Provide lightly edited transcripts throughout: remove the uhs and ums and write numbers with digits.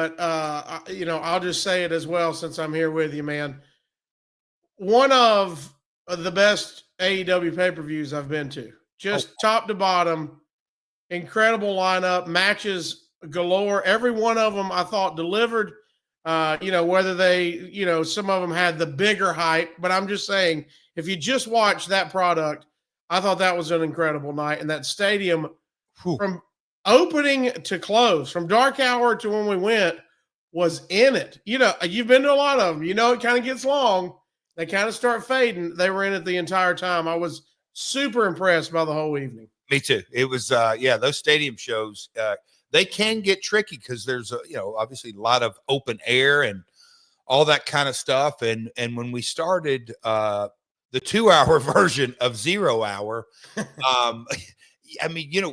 But I'll just say it as well since I'm here with you, man. One of the best AEW pay-per-views I've been to. Oh, Just top to bottom, incredible lineup, matches galore. Every one of them I thought delivered. Whether they, some of them had the bigger hype, but I'm just saying, if you just watch that product, I thought that was an incredible night. And that stadium whew. from opening to close, from dark hour to when we went, was in it. You've been to a lot of them. It kind of gets long. They kind of start fading. They were in it the entire time. I was super impressed by the whole evening. Me too. It was, those stadium shows, they can get tricky because there's obviously a lot of open air and all that kind of stuff. And when we started the 2-hour version of 0 Hour,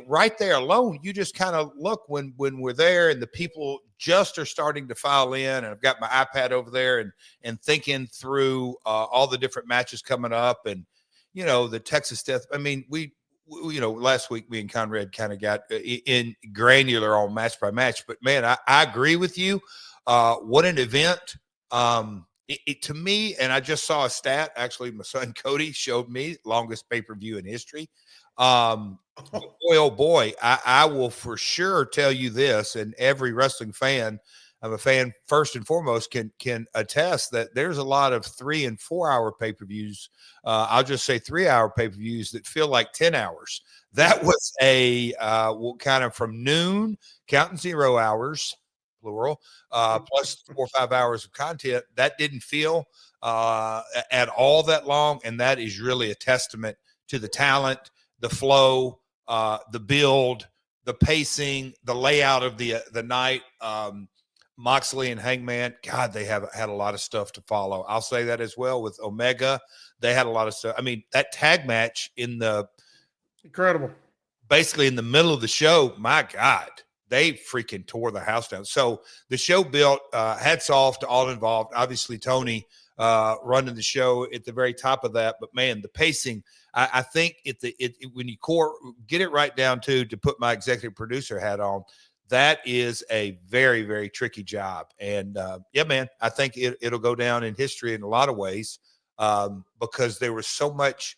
right there alone, you just kind of look when we're there and the people just are starting to file in, and I've got my iPad over there and thinking through all the different matches coming up, and the Texas Death. I mean, we last week me and Conrad kind of got in granular on match by match, but man, I agree with you. What an event. To me, and I just saw a stat, actually my son Cody showed me, longest pay-per-view in history. Boy, oh boy, I will for sure tell you this, and every wrestling fan, I'm a fan first and foremost, can attest that there's a lot of 3 and 4 hour pay-per-views. I'll just say 3-hour pay-per-views that feel like 10 hours. That was a kind of from noon, counting 0 hours, plural, plus 4 or 5 hours of content. That didn't feel at all that long, and that is really a testament to the talent, the flow, the build, the pacing, the layout of the night. Moxley and Hangman, God, they have had a lot of stuff to follow. I'll say that as well with Omega. They had a lot of stuff. I mean, that tag match Incredible. Basically in the middle of the show, my God, they freaking tore the house down. So the show built, hats off to all involved. Obviously, Tony running the show at the very top of that. But man, the pacing, I think when you get it right down to put my executive producer hat on, that is a very, very tricky job. And man, I think it'll go down in history in a lot of ways because there was so much,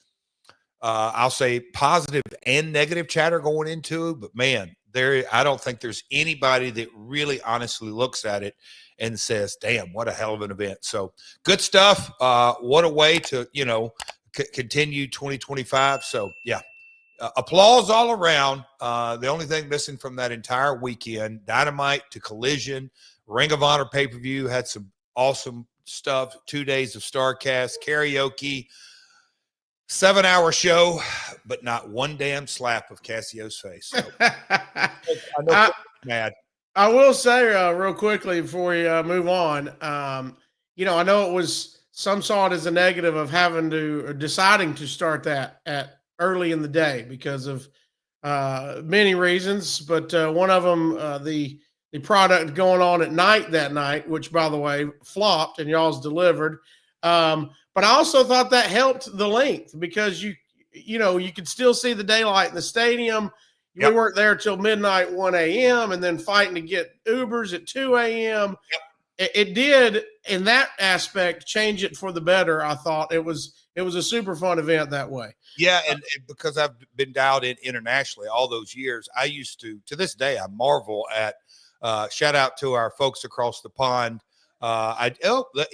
I'll say, positive and negative chatter going into it. But man, I don't think there's anybody that really honestly looks at it and says, damn, what a hell of an event. So good stuff. What a way to, continue 2025. So yeah. Applause all around. The only thing missing from that entire weekend, Dynamite to Collision, Ring of Honor pay-per-view, had some awesome stuff. 2 days of StarCast, karaoke, 7-hour show, but not one damn slap of Casio's face. So, I know mad. I will say real quickly before we move on, I know it was, some saw it as a negative of deciding to start that at early in the day because of many reasons, but one of them, the product going on at night that night, which by the way flopped and y'all's delivered. But I also thought that helped the length because you could still see the daylight in the stadium. Yep. We weren't there till midnight, 1 a.m. and then fighting to get Ubers at 2 a.m. Yep. It did, in that aspect, change it for the better. I thought it was a super fun event that way. Yeah, and because I've been dialed in internationally all those years, I used to this day, I marvel at, shout out to our folks across the pond.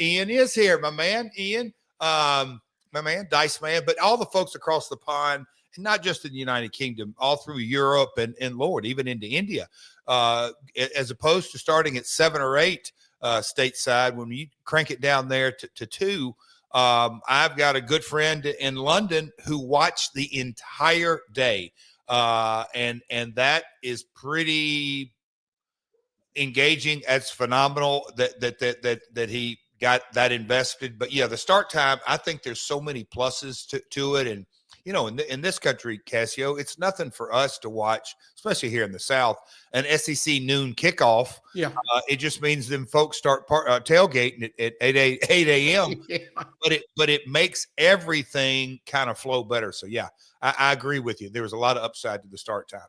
Ian is here, my man, Ian, my man, Dice Man, but all the folks across the pond, and not just in the United Kingdom, all through Europe and Lord, even into India, as opposed to starting at 7 or 8 stateside, when you crank it down there to 2. I've got a good friend in London who watched the entire day. And that is pretty engaging. That's phenomenal that he got that invested. But yeah, the start time, I think there's so many pluses to it. And, in this country, Casio, it's nothing for us to watch, especially here in the South, an SEC noon kickoff. Yeah. It just means them folks start tailgating at 8 a.m. Yeah. But it makes everything kind of flow better. So yeah, I agree with you. There was a lot of upside to the start time.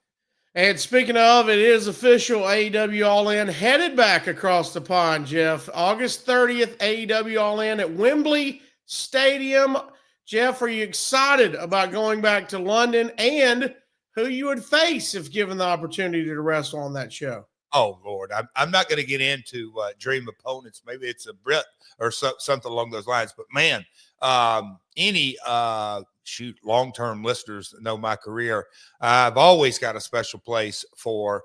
And speaking of, it is official. AEW All In headed back across the pond, Jeff. August 30th, AEW All In at Wembley Stadium. Jeff, are you excited about going back to London and who you would face if given the opportunity to wrestle on that show? Oh, Lord, I'm not going to get into dream opponents. Maybe it's a Brit or something along those lines. But, man, any long-term listeners that know my career, I've always got a special place for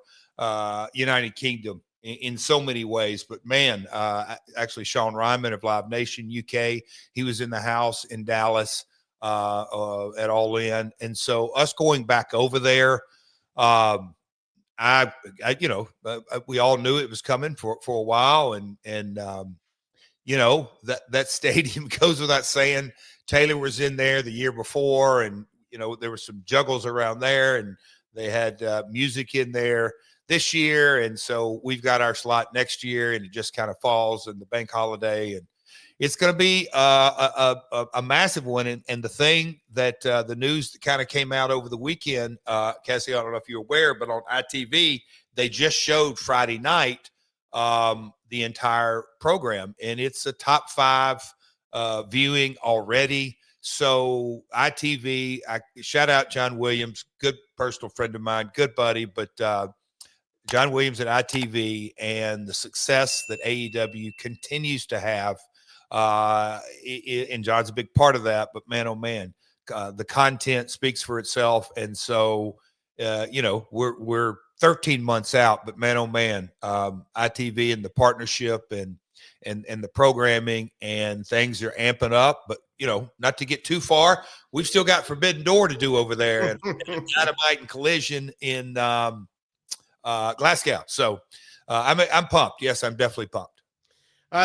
United Kingdom in so many ways. But, man, actually, Sean Ryman of Live Nation UK, he was in the house in Dallas at All In. And so us going back over there, we all knew it was coming for a while, and that stadium goes without saying. Taylor was in there the year before, and there were some juggles around there, and they had music in there this year, and so we've got our slot next year, and it just kind of falls in the bank holiday, and it's going to be a massive one. And the thing that the news that kind of came out over the weekend, Cassie, I don't know if you're aware, but on ITV, they just showed Friday night the entire program, and it's a top 5 viewing already. So ITV, shout out John Williams, good personal friend of mine, good buddy, but John Williams at ITV and the success that AEW continues to have. And John's a big part of that, but man, oh man, the content speaks for itself. And so, we're 13 months out, but man, oh man, ITV and the partnership and the programming and things are amping up, but not to get too far, we've still got Forbidden Door to do over there and Dynamite and Collision in Glasgow. So I'm pumped. Yes, I'm definitely pumped.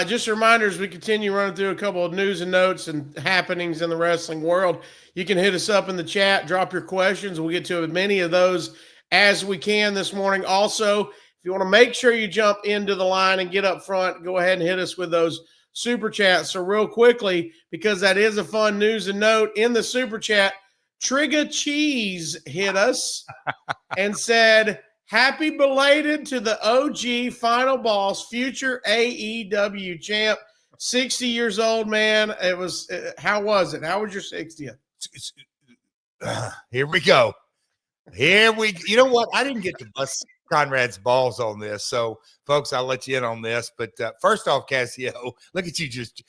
Just a reminder, as we continue running through a couple of news and notes and happenings in the wrestling world, you can hit us up in the chat, drop your questions. We'll get to as many of those as we can this morning. Also, if you want to make sure you jump into the line and get up front, go ahead and hit us with those super chats. So real quickly, because that is a fun news and note, in the super chat, Trigger Cheese hit us and said, happy belated to the OG final boss, future AEW champ, 60 years old, man. It was, how was it? How was your 60th? Here we go. You know what? I didn't get to bust Conrad's balls on this. So, folks, I'll let you in on this. But first off, Casio, look at you just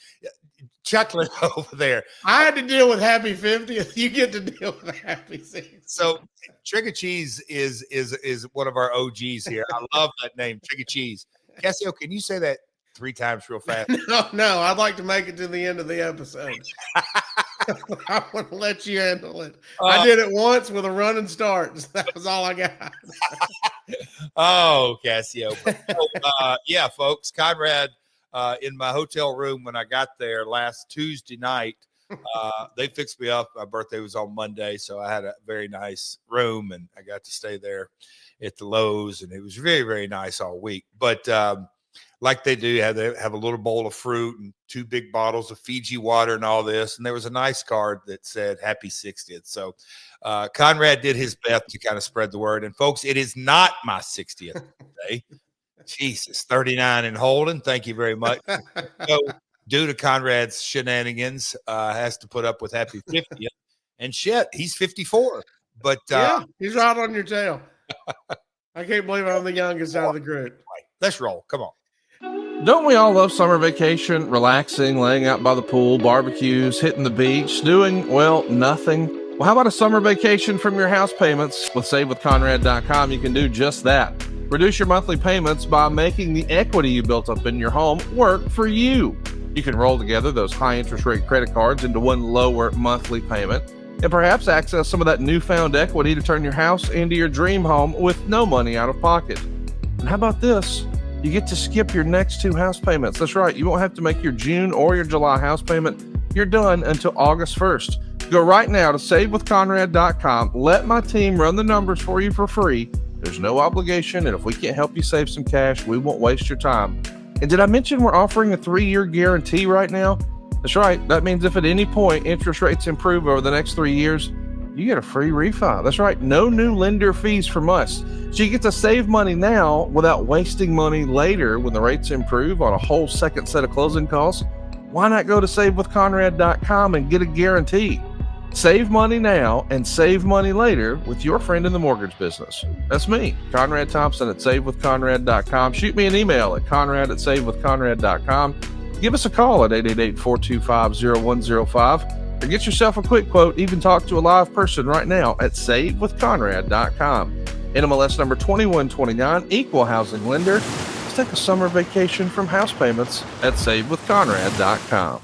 chuckling over there. I had to deal with happy 50th. You get to deal with happy 60th. So, Trigger Cheese is one of our OGs here. I love that name, Trigger Cheese. Casio, can you say that 3 times real fast? No, I'd like to make it to the end of the episode. I want to let you handle it. I did it once with a running start. That was all I got. Oh, Casio. Yeah, folks, Conrad, in my hotel room when I got there last Tuesday night, they fixed me up. My birthday was on Monday, so I had a very nice room, and I got to stay there at the Lowe's, and it was very, very nice all week. But like they do, they have a little bowl of fruit and 2 big bottles of Fiji water and all this. And there was a nice card that said happy 60th. So Conrad did his best to kind of spread the word. And folks, it is not my 60th birthday. Jesus, 39 and holding. Thank you very much. So due to Conrad's shenanigans, has to put up with happy 50th. And shit, he's 54. But yeah, he's right on your tail. I can't believe I'm the youngest out of the group. Let's roll. Come on. Don't we all love summer vacation, relaxing, laying out by the pool, barbecues, hitting the beach, doing, well, nothing? Well, how about a summer vacation from your house payments? With SaveWithConrad.com, you can do just that. Reduce your monthly payments by making the equity you built up in your home work for you. You can roll together those high interest rate credit cards into one lower monthly payment and perhaps access some of that newfound equity to turn your house into your dream home with no money out of pocket. And how about this? You get to skip your next 2 house payments. That's right. You won't have to make your June or your July house payment. You're done until August 1st. Go right now to SaveWithConrad.com. Let my team run the numbers for you for free. There's no obligation, and if we can't help you save some cash, we won't waste your time. And did I mention we're offering a 3-year guarantee right now? That's right. That means if at any point interest rates improve over the next 3 years, you get a free refi. That's right. No new lender fees from us. So you get to save money now without wasting money later when the rates improve on a whole second set of closing costs. Why not go to savewithconrad.com and get a guarantee? Save money now and save money later with your friend in the mortgage business. That's me, Conrad Thompson at savewithconrad.com. Shoot me an email at conrad@savewithconrad.com. Give us a call at 888-425-0105 or get yourself a quick quote. Even talk to a live person right now at savewithconrad.com. NMLS number 2129, equal housing lender. Let's take a summer vacation from house payments at savewithconrad.com.